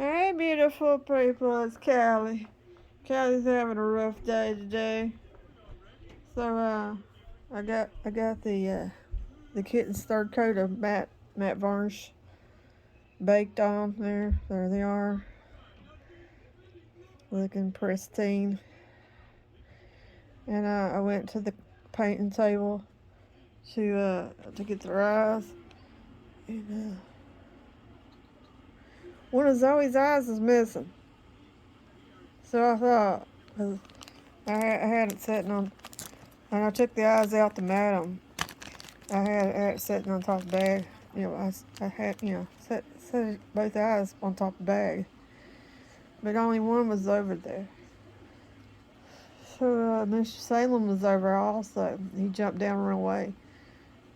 Hey, beautiful people, it's Callie. Callie's having a rough day today, so I got the kitten's third coat of matte varnish baked on there. There they are, looking pristine. And I went to the painting table to get their eyes, and one of Zoe's eyes is missing. So I thought, 'cause I had it sitting on, and I took the eyes out to mat them. I had it sitting on top of the bag. I had, set both eyes on top of the bag. But only one was over there. So Mr. Salem was over also. He jumped down and ran away.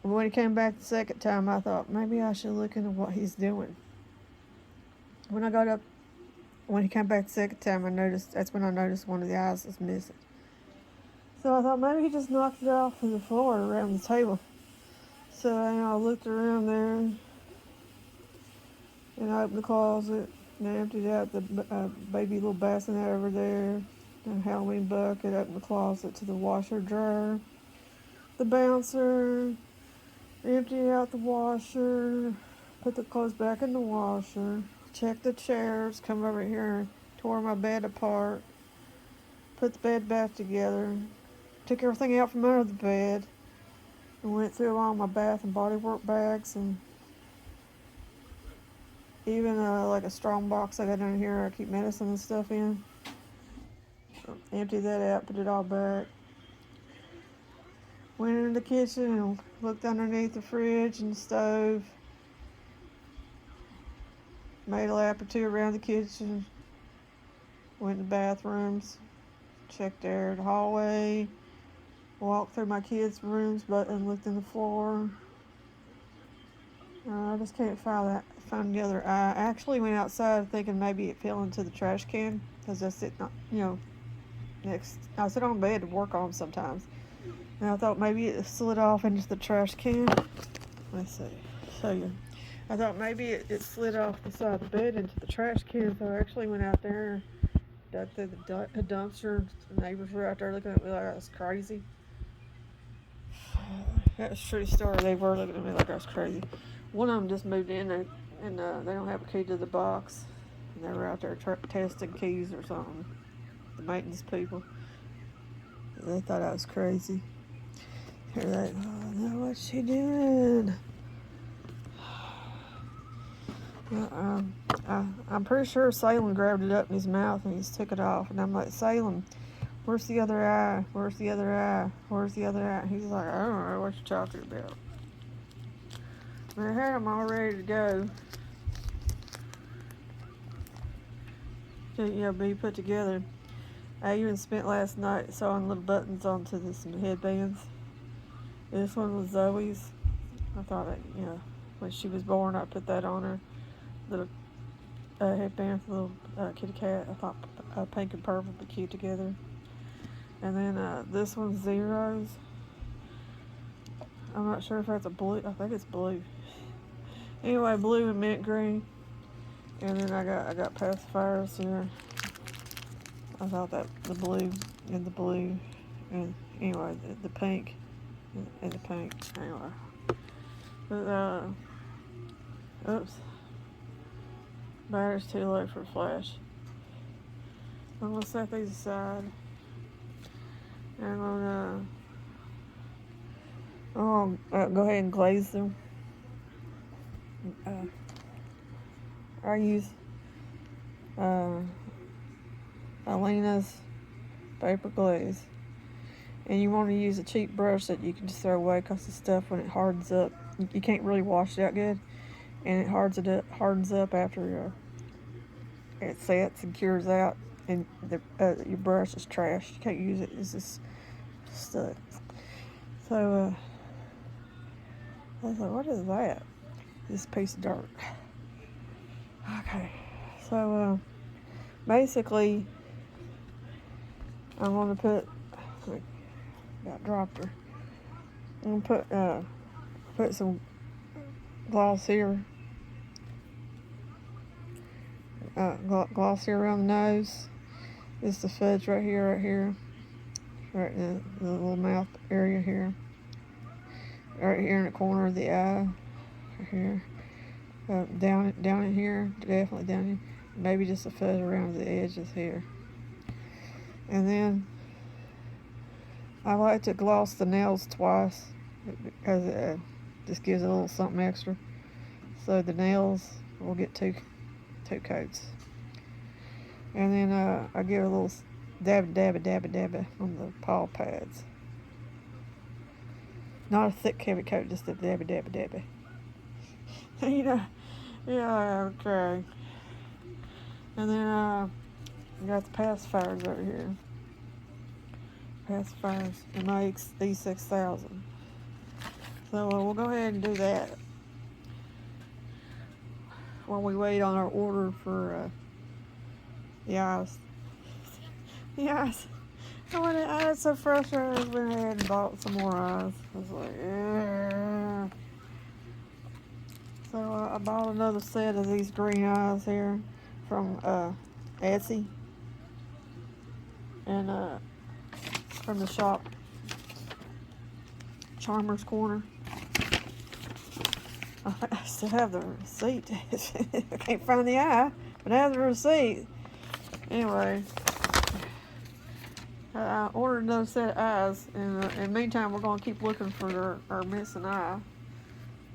But when he came back the second time, I thought maybe I should look into what he's doing. When I got up, when he came back the second time, that's when I noticed one of the eyes was missing. So I thought maybe he just knocked it off of the floor around the table. So I looked around there, and I opened the closet and I emptied out the baby little bassinet over there, and Halloween bucket, opened the closet to the washer dryer, the bouncer, emptied out the washer, put the clothes back in the washer, checked the chairs, come over here, tore my bed apart, put the bed back together, took everything out from under the bed, and went through all my Bath and Body Work bags, and even like a strong box I got in here I keep medicine and stuff in. Emptied that out, put it all back. Went into the kitchen and looked underneath the fridge and the stove. Made a lap or two around the kitchen. Went to the bathrooms. Checked there, the hallway. Walked through my kids' rooms and looked in the floor. I just can't find the other eye. I actually went outside thinking maybe it fell into the trash can because I sit, next. I sit on bed to work on them sometimes, and I thought maybe it slid off into the trash can. Let's see, show you. I thought maybe it slid off the side of the bed into the trash can, so I actually went out there, dug through the dumpster. The neighbors were out there looking at me like I was crazy. That's a true story. They were looking at me like I was crazy. One of them just moved in and they don't have a key to the box. And they were out there testing keys or something. The maintenance people. They thought I was crazy. They're like, oh no, what's she doing? I'm pretty sure Salem grabbed it up in his mouth and he just took it off. And I'm like, Salem, where's the other eye? Where's the other eye? Where's the other eye? He's like, I don't know what you're talking about. I had them all ready to go. To, be put together. I even spent last night sewing little buttons onto some headbands. This one was Zoe's. I thought, when she was born, I put that on her. Little headband for the little kitty cat. I thought pink and purple would be cute together. And then this one's Zero's. I'm not sure if that's a blue. I think it's blue. Anyway, blue and mint green. And then I got pacifiers here. I thought that the blue and anyway the pink and the pink anyway. But oops, battery's too low for a flash. I'm gonna set these aside. And I'm gonna go ahead and glaze them. I use Alina's paper glaze, and you want to use a cheap brush that you can just throw away because the stuff, when it hardens up, you can't really wash it out good, and it hardens up after it sets and cures out, and your brush is trash. You can't use it. It's just stuck. So I was like, what is that? This piece of dirt. Okay, so basically I'm gonna got dropped her. I'm gonna put some gloss here glossy around the nose. It's the fudge right here, right in the little mouth area here, right here in the corner of the eye, right here, down in here, definitely down here. Maybe just a fudge around the edges here. And then I like to gloss the nails twice because it just gives it a little something extra. So the nails will get two coats. And then I give a little dabba on the paw pads. Not a thick heavy coat, just a dabba. You know, yeah, okay. And then we got the pacifiers over here. Pacifiers, and my E6000. So we'll go ahead and do that while we wait on our order for the eyes. The eyes. I was so frustrated. I just went ahead and bought some more eyes. I was like, yeah. So I bought another set of these green eyes here from Etsy and from the shop Charmer's Corner. I still have the receipt. I can't find the eye, but I have the receipt. Anyway, I ordered another set of eyes, and in the meantime, we're going to keep looking for our missing eye.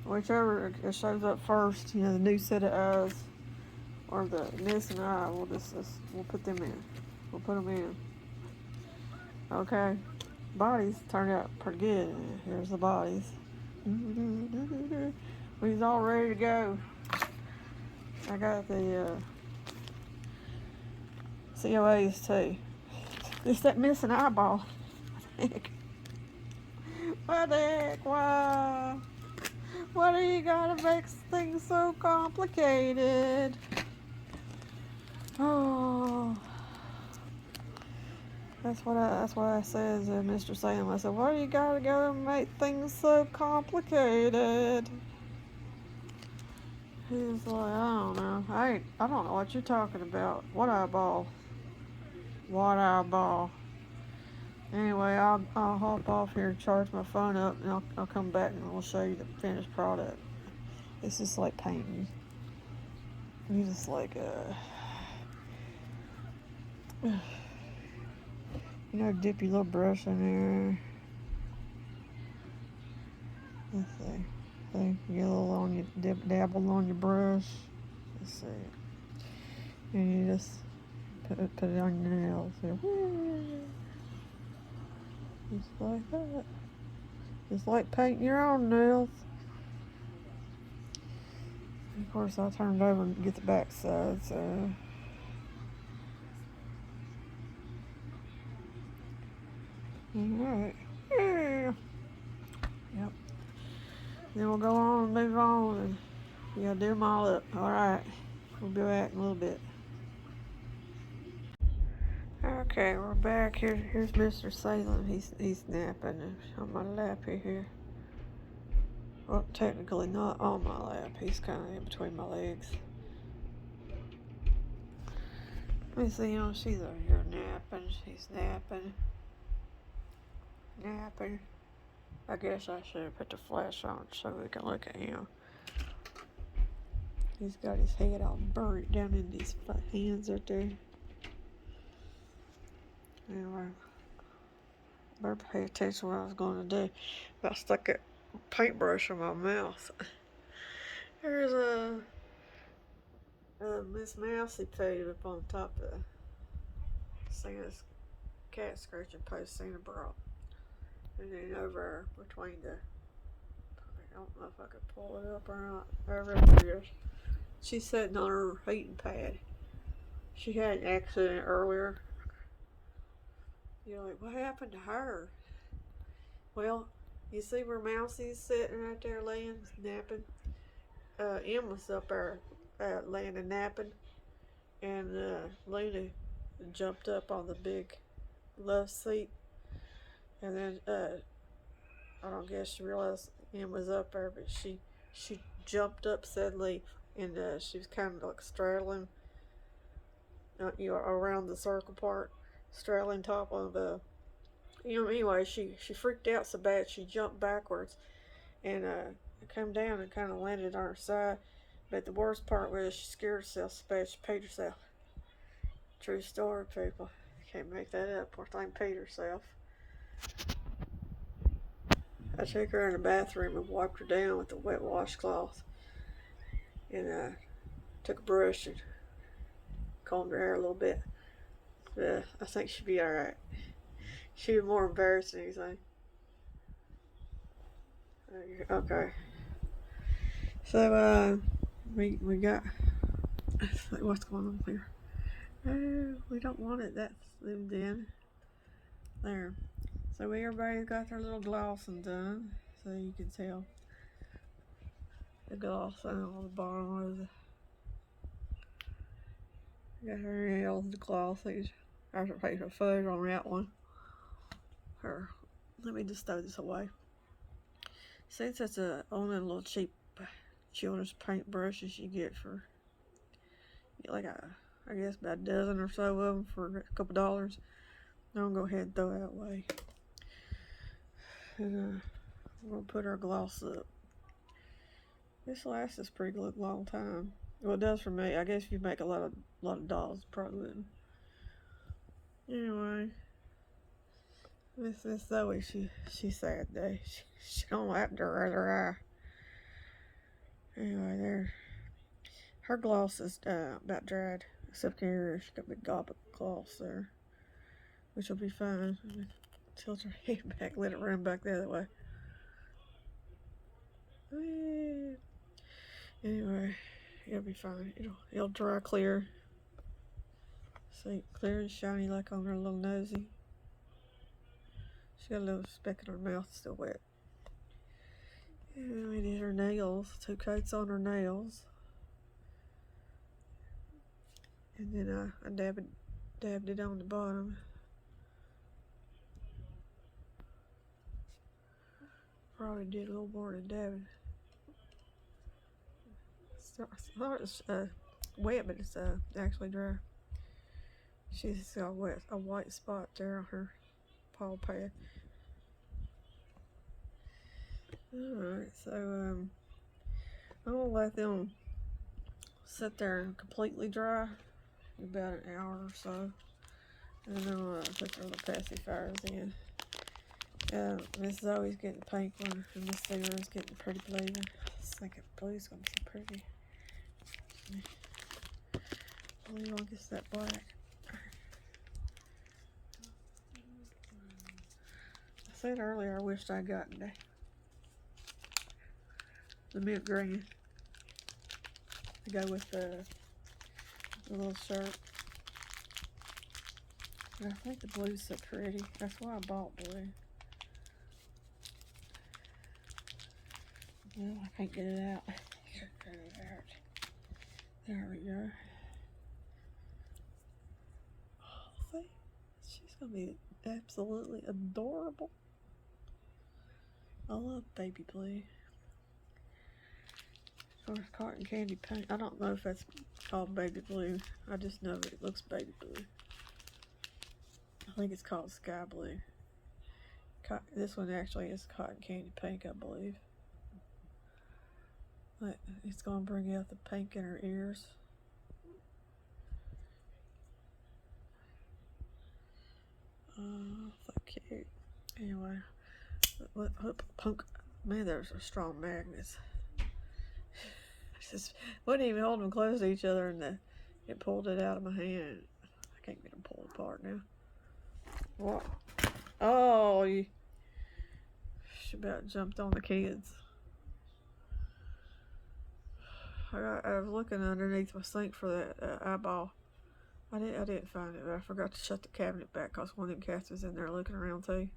Whichever it shows up first, you know, the new set of eyes or the missing eye, we'll put them in. We'll put them in. Okay, bodies turned out pretty good. Here's the bodies. We's all ready to go. I got the COAs too. It's that missing eyeball. What the heck? Why? Why do you gotta make things so complicated? Oh, that's what I said to Mr. Salem. I said, why do you gotta go and make things so complicated? He's like, I don't know. I don't know what you're talking about. What eyeball? What eyeball? Anyway, I'll hop off here and charge my phone up, and I'll come back and I'll show you the finished product. It's just like painting. You just like you know, dip your little brush in there. Let's see. So you get a little on your dabble on your brush. Let's see. And you just put it on your nails. Just like that. Just like painting your own nails. And of course, I'll turn it over and get the back side. So. Alright. Yeah. Yep. Then we'll go on and move on, and we gotta do them all up. Alright. We'll be back in a little bit. Okay, we're back. Here's Mr. Salem. He's napping on my lap here. Well, technically not on my lap. He's kind of in between my legs. Let me see, she's over here napping. She's napping. I guess I should have put the flash on so we can look at him. He's got his head all buried down in these hands right there. Anyway, better pay attention to what I was going to do. I stuck a paintbrush in my mouth. There's a Miss Mousy poo up on top of Santa's cat scratching post Santa brought. And then over between I don't know if I could pull it up or not. Over there, she's sitting on her heating pad. She had an accident earlier. You're like, what happened to her? Well, you see where Mousie's sitting right there laying, napping? Emma's up there laying and napping. And Luna jumped up on the big love seat. And then I don't guess she realized Emma's up there, but she jumped up suddenly, and she was kind of like straddling around the circle part, straddling top of the. Anyway, she freaked out so bad she jumped backwards and came down and kind of landed on her side. But the worst part was she scared herself so bad she peed herself. True story, people. Can't make that up. Poor thing peed herself. I took her in the bathroom and wiped her down with a wet washcloth. And took a brush and combed her hair a little bit. I think she'd be alright. She'd be more embarrassed than anything. Okay. So, we got. What's going on here? We don't want it that zoomed in. There. So everybody's got their little glossing done. So you can tell the gloss on the bottom of the. Got her nails, the glossies. I have to take a photo on that one. Let me just throw this away. Since it's only a little cheap children's paint brushes you get for like I guess about a dozen or so of them for a couple dollars. I'm gonna go ahead and throw that away. And we're gonna put our gloss up. This lasts us a pretty long time. Well, it does for me. I guess if you make a lot of dolls, probably wouldn't. Anyway, Miss Zoe, she's sad today. She don't like her other eye. Anyway, there. Her gloss is about dried, except here she's got a big gob of gloss there, which will be fine. Tilt her head back, let it run back the other way. Anyway, it'll be fine. It'll dry clear. See, clear and shiny like on her little nosy. She got a little speck in her mouth still wet. And we did her nails, 2 coats on her nails. And then I dabbed it on the bottom. Probably did a little more than dabbing. It's wet, but it's actually dry. She's got a white spot there on her paw pad. Alright, so I'm gonna let them sit there and completely dry about an hour or so. And then I'm gonna put their little pacifiers in. Miss Zoe's getting the pink one, and Miss Sarah's getting the pretty blue one. I just think the blue's gonna be so pretty. Blue one gets that black. I said earlier I wished I'd gotten the mint green to go with the little shirt. But I think the blue's so pretty. That's why I bought blue. Well, I can't get it out. There we go. Oh, see? She's gonna be absolutely adorable. I love baby blue. Of course, cotton candy paint. I don't know if that's called baby blue. I just know it looks baby blue. I think it's called sky blue. This one actually is cotton candy pink, I believe. But it's gonna bring out the pink in her ears. Oh, so cute. Anyway, punk. Man, there's a strong magnets. Just wouldn't even hold them close to each other, and it pulled it out of my hand. I can't get them pulled apart now. What? Oh, she about jumped on the kids. I was looking underneath my sink for that eyeball. I didn't find it, but I forgot to shut the cabinet back because one of them cats was in there looking around too.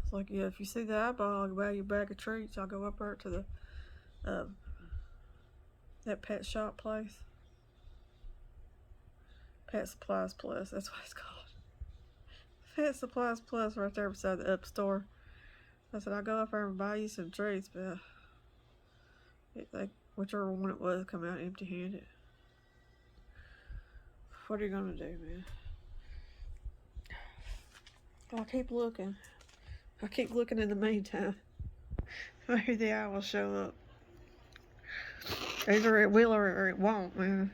It's like, yeah, if you see the eyeball, I'll buy you a bag of treats. I'll go up there to the that pet shop place. Pet Supplies Plus, that's what it's called. Pet Supplies Plus right there beside the Up store. I said, I'll go up there and buy you some treats, but whichever one it was, come out empty-handed. What are you gonna do, man? I'll keep looking. I'll keep looking in the meantime. Maybe the owl will show up. Either it will or it won't, man.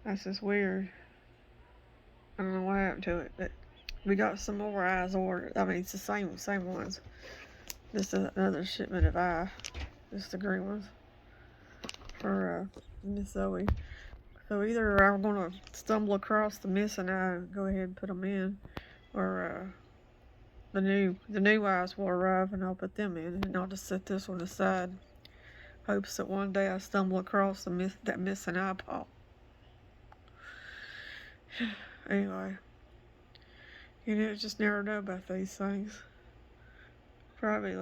That's just weird. I don't know what happened to it, but we got some more eyes ordered. I mean, it's the same ones. Just another shipment of eye. Just the green ones. For Miss Zoe. So either I'm gonna stumble across the missing eye and go ahead and put them in, or the new eyes will arrive and I'll put them in, and I'll just set this one aside. Hopes that one day I stumble across that missing eyeball. Anyway, just never know about these things. Probably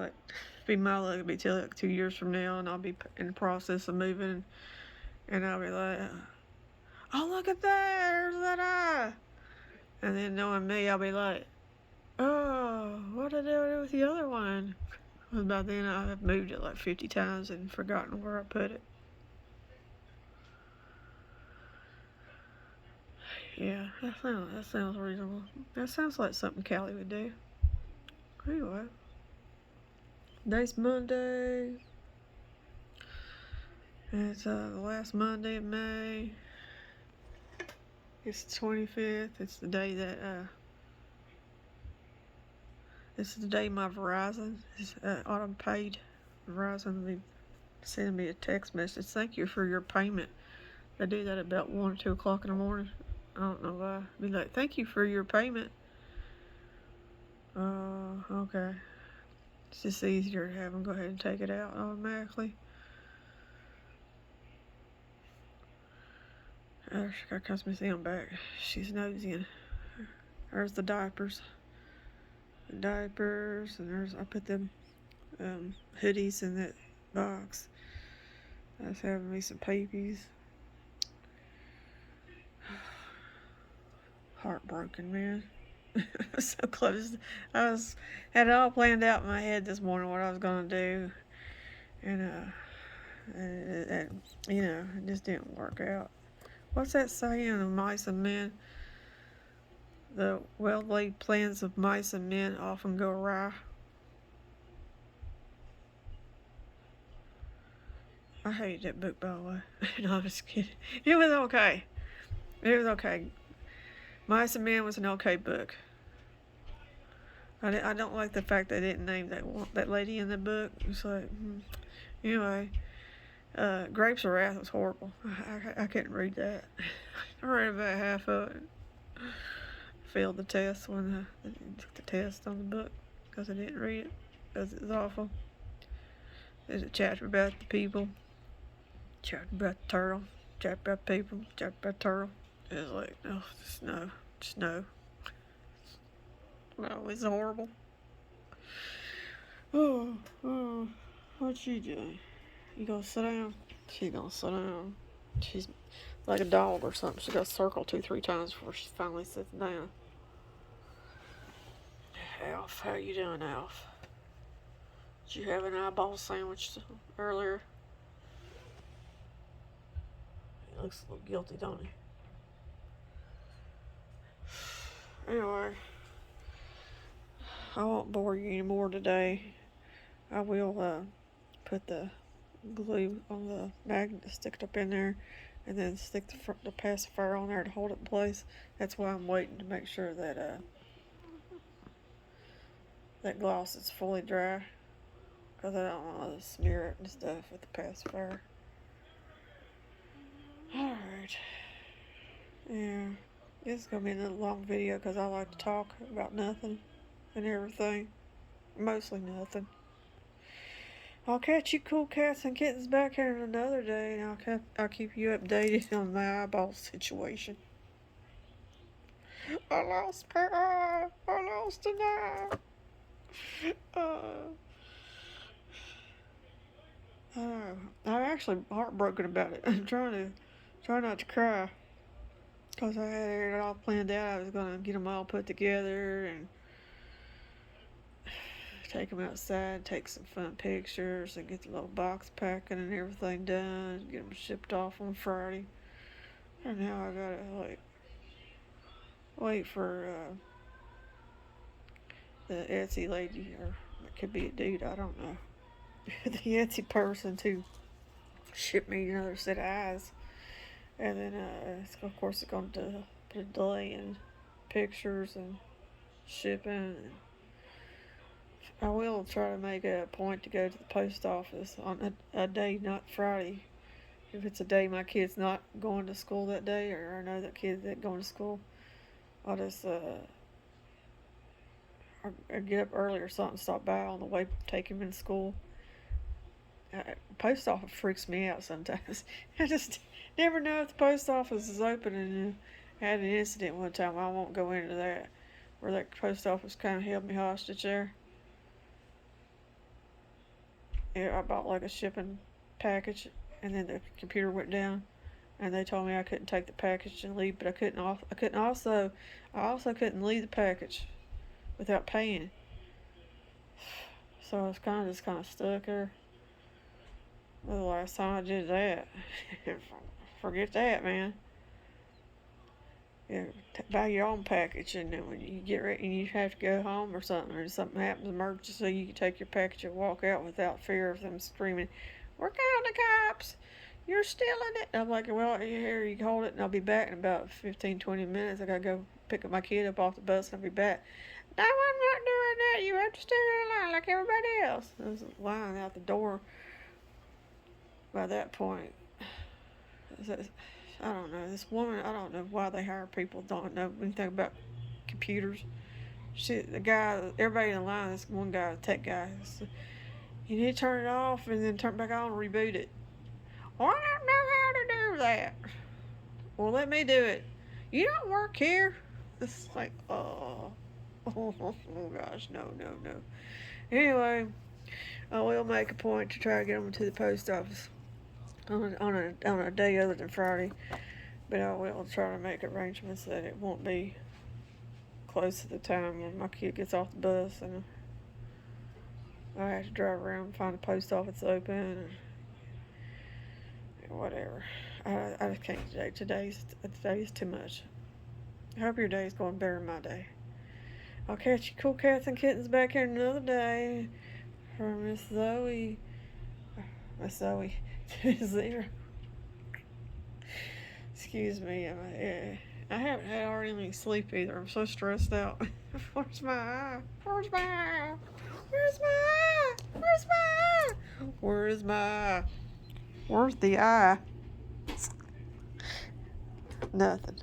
be my luck, it'll be till 2 years from now, and I'll be in the process of moving, and I'll be like, oh, look at that, there's that eye. And then knowing me, I'll be like, oh, what did I do with the other one? Because by then I have moved it like 50 times and forgotten where I put it. Yeah, that sounds reasonable. That sounds like something Callie would do. Anyway, today's Monday. It's the last Monday of May. It's the 25th. It's the day that this is the day my Verizon is auto paid. Verizon will be sending me a text message. Thank you for your payment. They do that about 1 or 2 o'clock in the morning. I don't know why. Be like, thank you for your payment. Okay. It's just easier to have them go ahead and take it out automatically. She comes Miss M back. She's nosy. There's the diapers. And I put them hoodies in that box. I was having me some peepees. Heartbroken, man. So close. Had it all planned out in my head this morning what I was gonna do, and it just didn't work out. What's that saying of mice and men? The well-laid plans of mice and men often go awry. I hated that book, by the way. No, I'm just kidding. It was okay. Mice and Men was an okay book. I don't like the fact they didn't name that lady in the book. It's like, anyway, Grapes of Wrath was horrible. I couldn't read that. I read about half of it. Failed the test when I took the test on the book because I didn't read it because it was awful. There's a chapter about the people, chapter about the turtle, chapter about people, chapter about turtle. It was like, oh, just no. No, it's horrible. Oh, what you doing? You gonna sit down? She gonna sit down. She's like a dog or something. She gotta circle 2-3 times before she finally sits down. Alf, how you doing, Alf? Did you have an eyeball sandwich earlier? He looks a little guilty, don't he? Anyway, I won't bore you anymore today. I will put the glue on the magnet, stick it up in there, and then stick the pacifier on there to hold it in place. That's why I'm waiting to make sure that that gloss is fully dry, because I don't want to smear it and stuff with the pacifier. Alright. Yeah. This is going to be a long video because I like to talk about nothing and everything. Mostly nothing. I'll catch you cool cats and kittens back here another day, and I'll keep you updated on my eyeball situation. I lost my eye. I lost an eye. I'm actually heartbroken about it. I'm trying not to cry. Because I had it all planned out. I was going to get them all put together and take them outside, take some fun pictures, and get the little box packing and everything done, get them shipped off on Friday. And now I gotta like wait for the Etsy lady, or it could be a dude, I don't know. The Etsy person to ship me another set of eyes. And then of course it's going to put a delay in pictures and shipping. And I will try to make a point to go to the post office on a day, not Friday. If it's a day my kid's not going to school that day, or I know that kid that's going to school, I'll just I get up early or something, stop by on the way, take him in school. Post office freaks me out sometimes. I just never know if the post office is open. And I had an incident one time. I won't go into that, where that post office kind of held me hostage there. Yeah, I bought like a shipping package, and then the computer went down, and they told me I couldn't take the package and leave, but I also couldn't leave the package without paying. So I was kind of stuck there. Well, the last time I did that, forget that, man. Yeah, buy your own package, and then when you get ready and you have to go home or something happens, emergency, you can take your package and walk out without fear of them screaming, "We're calling the cops! You're stealing it!" And I'm like, "Well, here, you hold it, and I'll be back in about 15-20 minutes. I gotta go pick up my kid up off the bus, and I'll be back." "No, I'm not doing that. You have to stand in line like everybody else." There was a line out the door by that point. I don't know. This woman, I don't know why they hire people that don't know anything about computers. The guy, everybody in the line, this one guy, the tech guy, said, "You need to turn it off and then turn it back on and reboot it." "Well, I don't know how to do that." "Well, let me do it." "You don't work here." It's like, oh gosh, no. Anyway, I will make a point to try to get them to the post office on a day other than Friday, but I will try to make arrangements that it won't be close to the time when my kid gets off the bus and I have to drive around and find a post office open or whatever. I just can't today. Today's too much. I hope your day's going better than my day. I'll catch you cool cats and kittens back here another day. For Miss Zoe. Miss Zoe. Zero. Excuse me. I haven't had hardly any sleep either. I'm so stressed out. Where's my eye? Where's my eye? Where's my eye? Where's my eye? Where's my eye? Where's the eye? Nothing.